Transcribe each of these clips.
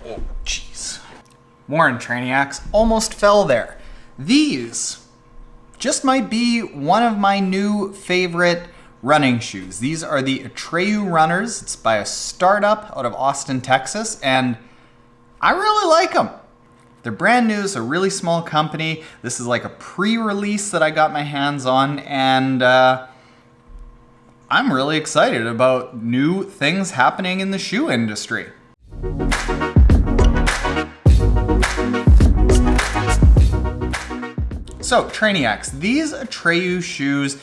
Oh, jeez. Warren Trainiacs almost fell there. These just might be one of my new favorite running shoes. These are the Atreyu Runners. It's by a startup out of Austin, Texas, and I really like them. They're brand new, it's a really small company. This is like a pre-release that I got my hands on, and I'm really excited about new things happening in the shoe industry. So, Trainiacs, these Atreyu shoes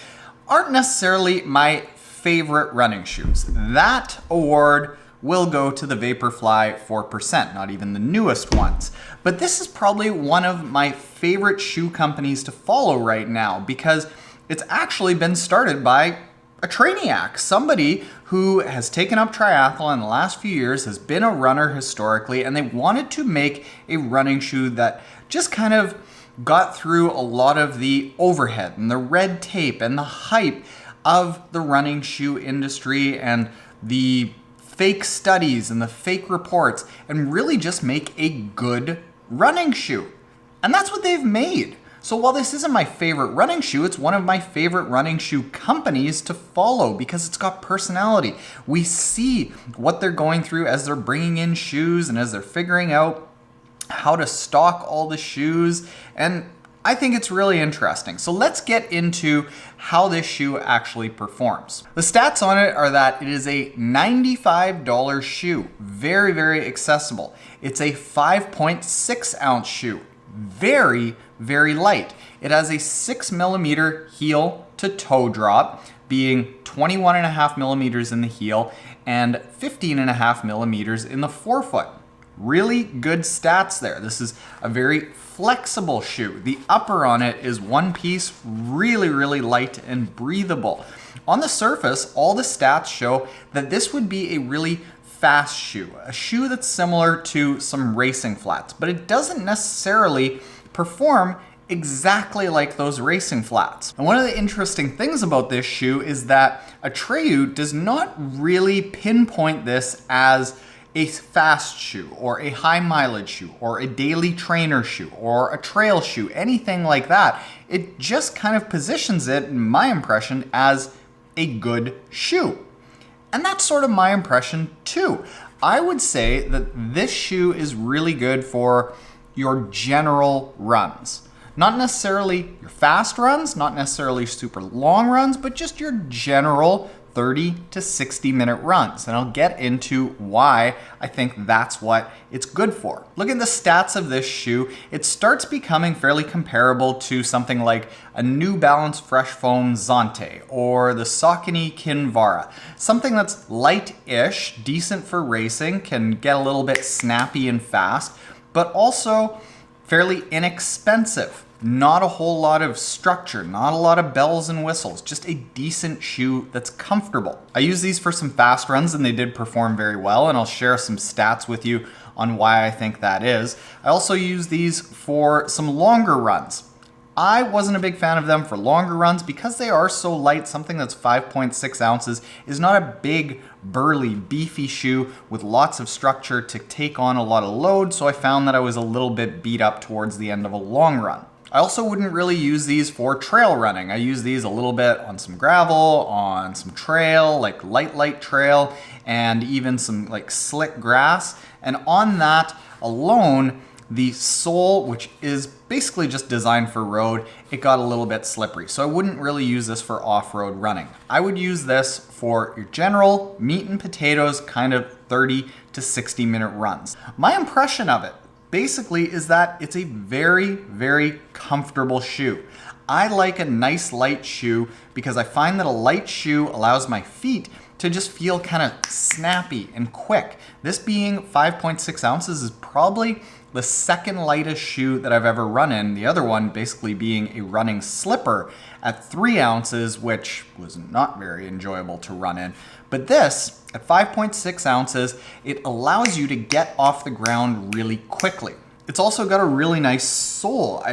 aren't necessarily my favorite running shoes. That award will go to the Vaporfly 4%, not even the newest ones. But this is probably one of my favorite shoe companies to follow right now because it's actually been started by a Trainiac, somebody who has taken up triathlon in the last few years, has been a runner historically, and they wanted to make a running shoe that just kind of got through a lot of the overhead and the red tape and the hype of the running shoe industry and the fake studies and the fake reports and really just make a good running shoe. And that's what they've made. So while this isn't my favorite running shoe, it's one of my favorite running shoe companies to follow because it's got personality. We see what they're going through as they're bringing in shoes and as they're figuring out how to stock all the shoes, and I think it's really interesting. So let's get into how this shoe actually performs. The stats on it are that it is a $95 shoe, very, very accessible. It's a 5.6 ounce shoe, very, very light. It has a 6mm heel to toe drop, being 21.5 millimeters in the heel and 15.5 millimeters in the forefoot. Really good stats there. This is a very flexible shoe. The upper on it is one piece, really, really light and breathable. On the surface, all the stats show that this would be a really fast shoe, a shoe that's similar to some racing flats, but it doesn't necessarily perform exactly like those racing flats. And one of the interesting things about this shoe is that Atreyu does not really pinpoint this as a fast shoe or a high mileage shoe or a daily trainer shoe or a trail shoe, anything like that. It just kind of positions it, in my impression, as a good shoe. And that's sort of my impression too. I would say that this shoe is really good for your general runs. Not necessarily your fast runs, not necessarily super long runs, but just your general 30 to 60 minute runs. And I'll get into why I think that's what it's good for. Look at the stats of this shoe. It starts becoming fairly comparable to something like a New Balance Fresh Foam Zante or the Saucony Kinvara. Something that's light-ish, decent for racing, can get a little bit snappy and fast, but also fairly inexpensive. Not a whole lot of structure, not a lot of bells and whistles, just a decent shoe that's comfortable. I use these for some fast runs and they did perform very well, and I'll share some stats with you on why I think that is. I also use these for some longer runs. I wasn't a big fan of them for longer runs because they are so light. Something that's 5.6 ounces is not a big, burly, beefy shoe with lots of structure to take on a lot of load, so I found that I was a little bit beat up towards the end of a long run. I also wouldn't really use these for trail running. I use these a little bit on some gravel, on some trail, like light trail, and even some like slick grass. And on that alone, the sole, which is basically just designed for road, it got a little bit slippery. So I wouldn't really use this for off-road running. I would use this for your general meat and potatoes kind of 30 to 60 minute runs. My impression of it basically is that it's a very, very comfortable shoe. I like a nice light shoe because I find that a light shoe allows my feet to just feel kind of snappy and quick. This being 5.6 ounces is probably the second lightest shoe that I've ever run in. The other one basically being a running slipper at 3 ounces, which was not very enjoyable to run in. But this, at 5.6 ounces, it allows you to get off the ground really quickly. It's also got a really nice sole.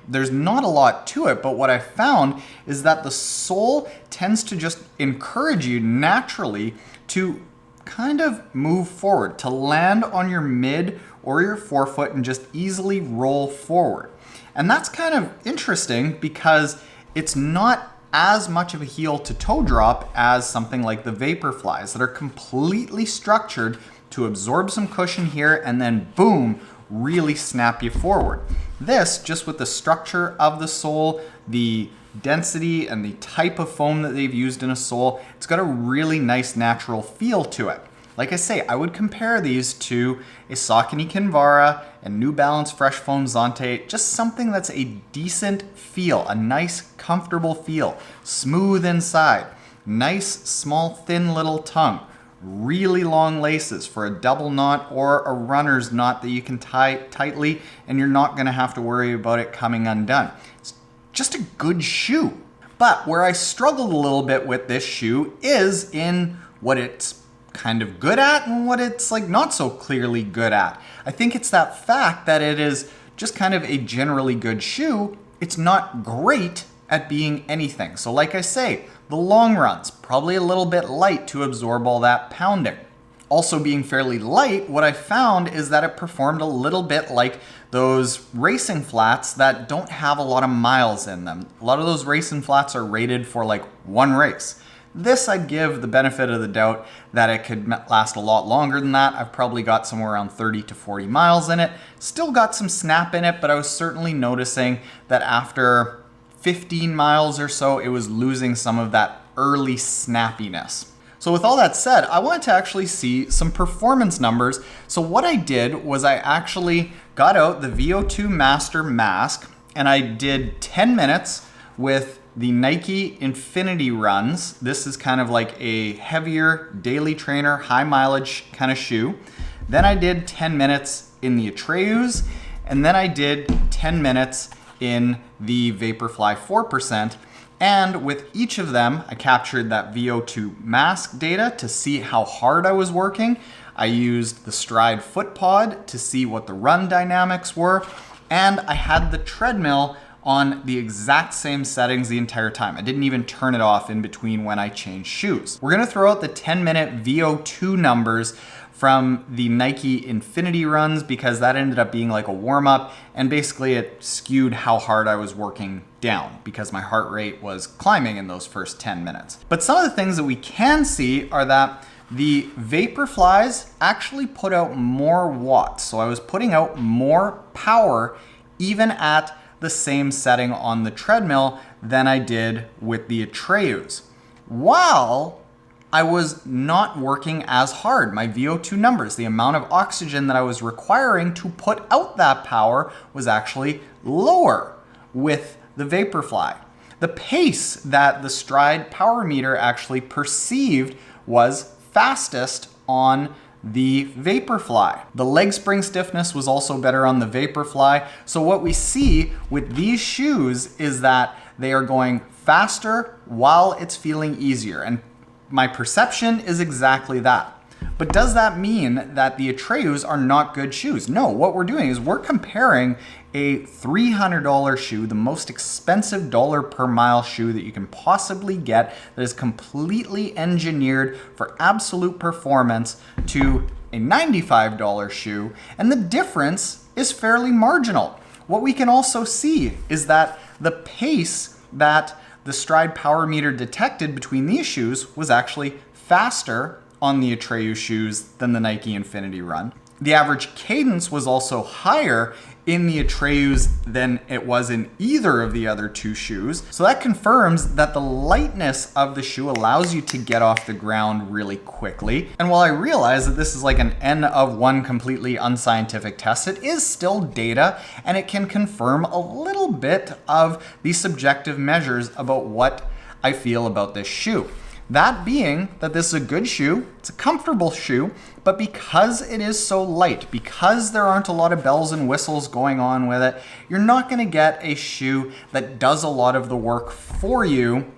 There's not a lot to it, but what I found is that the sole tends to just encourage you naturally to kind of move forward, to land on your mid or your forefoot and just easily roll forward. And that's kind of interesting because it's not as much of a heel to toe drop as something like the Vaporflies that are completely structured to absorb some cushion here and then boom, really snap you forward. This, just with the structure of the sole, the density and the type of foam that they've used in a sole, it's got a really nice natural feel to it. Like I say, I would compare these to a Saucony Kinvara and New Balance Fresh Foam Zonte, just something that's a decent feel, a nice, comfortable feel, smooth inside, nice, small, thin little tongue, really long laces for a double knot or a runner's knot that you can tie tightly and you're not gonna have to worry about it coming undone. It's just a good shoe. But where I struggled a little bit with this shoe is in what it's kind of good at and what it's like not so clearly good at. I think it's that fact that it is just kind of a generally good shoe. It's not great at being anything. So like I say, the long runs, probably a little bit light to absorb all that pounding. Also being fairly light, what I found is that it performed a little bit like those racing flats that don't have a lot of miles in them. A lot of those racing flats are rated for like one race. This I'd give the benefit of the doubt that it could last a lot longer than that. I've probably got somewhere around 30 to 40 miles in it. Still got some snap in it, but I was certainly noticing that after 15 miles or so, it was losing some of that early snappiness. So with all that said, I wanted to actually see some performance numbers. So what I did was I actually got out the VO2 Master Mask and I did 10 minutes with the Nike Infinity Runs. This is kind of like a heavier daily trainer, high mileage kind of shoe. Then I did 10 minutes in the Atreyus, and then I did 10 minutes in the Vaporfly 4%. And with each of them, I captured that VO2 mask data to see how hard I was working. I used the Stride foot pod to see what the run dynamics were. And I had the treadmill on the exact same settings the entire time. I didn't even turn it off in between when I changed shoes. We're gonna throw out the 10-minute VO2 numbers from the Nike Infinity Runs because that ended up being like a warm-up, and basically it skewed how hard I was working down because my heart rate was climbing in those first 10 minutes. But some of the things that we can see are that the Vaporflies actually put out more watts. So I was putting out more power even at the same setting on the treadmill than I did with the Atreyus, while I was not working as hard. My VO2 numbers, the amount of oxygen that I was requiring to put out that power, was actually lower with the Vaporfly. The pace that the Stride power meter actually perceived was fastest on the Vaporfly. The leg spring stiffness was also better on the Vaporfly. So what we see with these shoes is that they are going faster while it's feeling easier. And my perception is exactly that. But does that mean that the Atreyus are not good shoes? No, what we're doing is we're comparing a $300 shoe, the most expensive dollar per mile shoe that you can possibly get, that is completely engineered for absolute performance, to a $95 shoe, and the difference is fairly marginal. What we can also see is that the pace that the Stride power meter detected between these shoes was actually faster on the Atreyu shoes than the Nike Infinity Run. The average cadence was also higher in the Atreyus than it was in either of the other two shoes. So that confirms that the lightness of the shoe allows you to get off the ground really quickly. And while I realize that this is like an N of 1 completely unscientific test, it is still data and it can confirm a little bit of the subjective measures about what I feel about this shoe. That being that this is a good shoe, it's a comfortable shoe, but because it is so light, because there aren't a lot of bells and whistles going on with it, you're not gonna get a shoe that does a lot of the work for you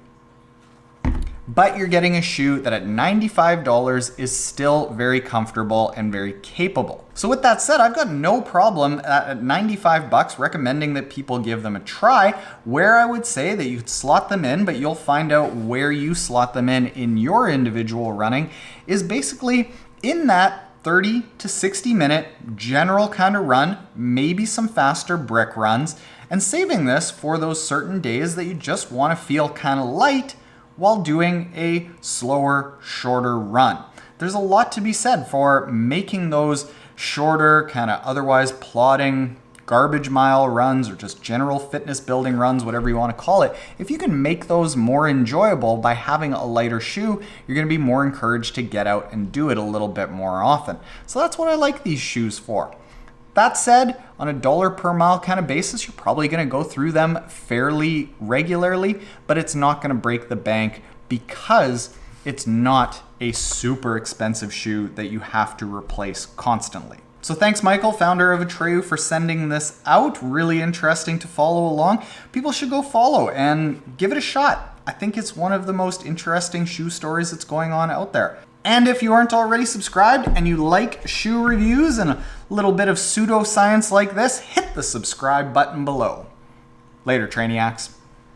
but you're getting a shoe that at $95 is still very comfortable and very capable. So with that said, I've got no problem at $95 recommending that people give them a try. Where I would say that you could slot them in, but you'll find out where you slot them in your individual running, is basically in that 30 to 60 minute general kind of run, maybe some faster brick runs, and saving this for those certain days that you just want to feel kind of light while doing a slower, shorter run. There's a lot to be said for making those shorter, kind of otherwise plodding garbage mile runs or just general fitness building runs, whatever you want to call it. If you can make those more enjoyable by having a lighter shoe, you're going to be more encouraged to get out and do it a little bit more often. So that's what I like these shoes for. That said, on a dollar per mile kind of basis, you're probably going to go through them fairly regularly, but it's not going to break the bank because it's not a super expensive shoe that you have to replace constantly. So thanks, Michael, founder of Atreyu, for sending this out. Really interesting to follow along. People should go follow and give it a shot. I think it's one of the most interesting shoe stories that's going on out there. And if you aren't already subscribed and you like shoe reviews and a little bit of pseudoscience like this, hit the subscribe button below. Later, Trainiacs.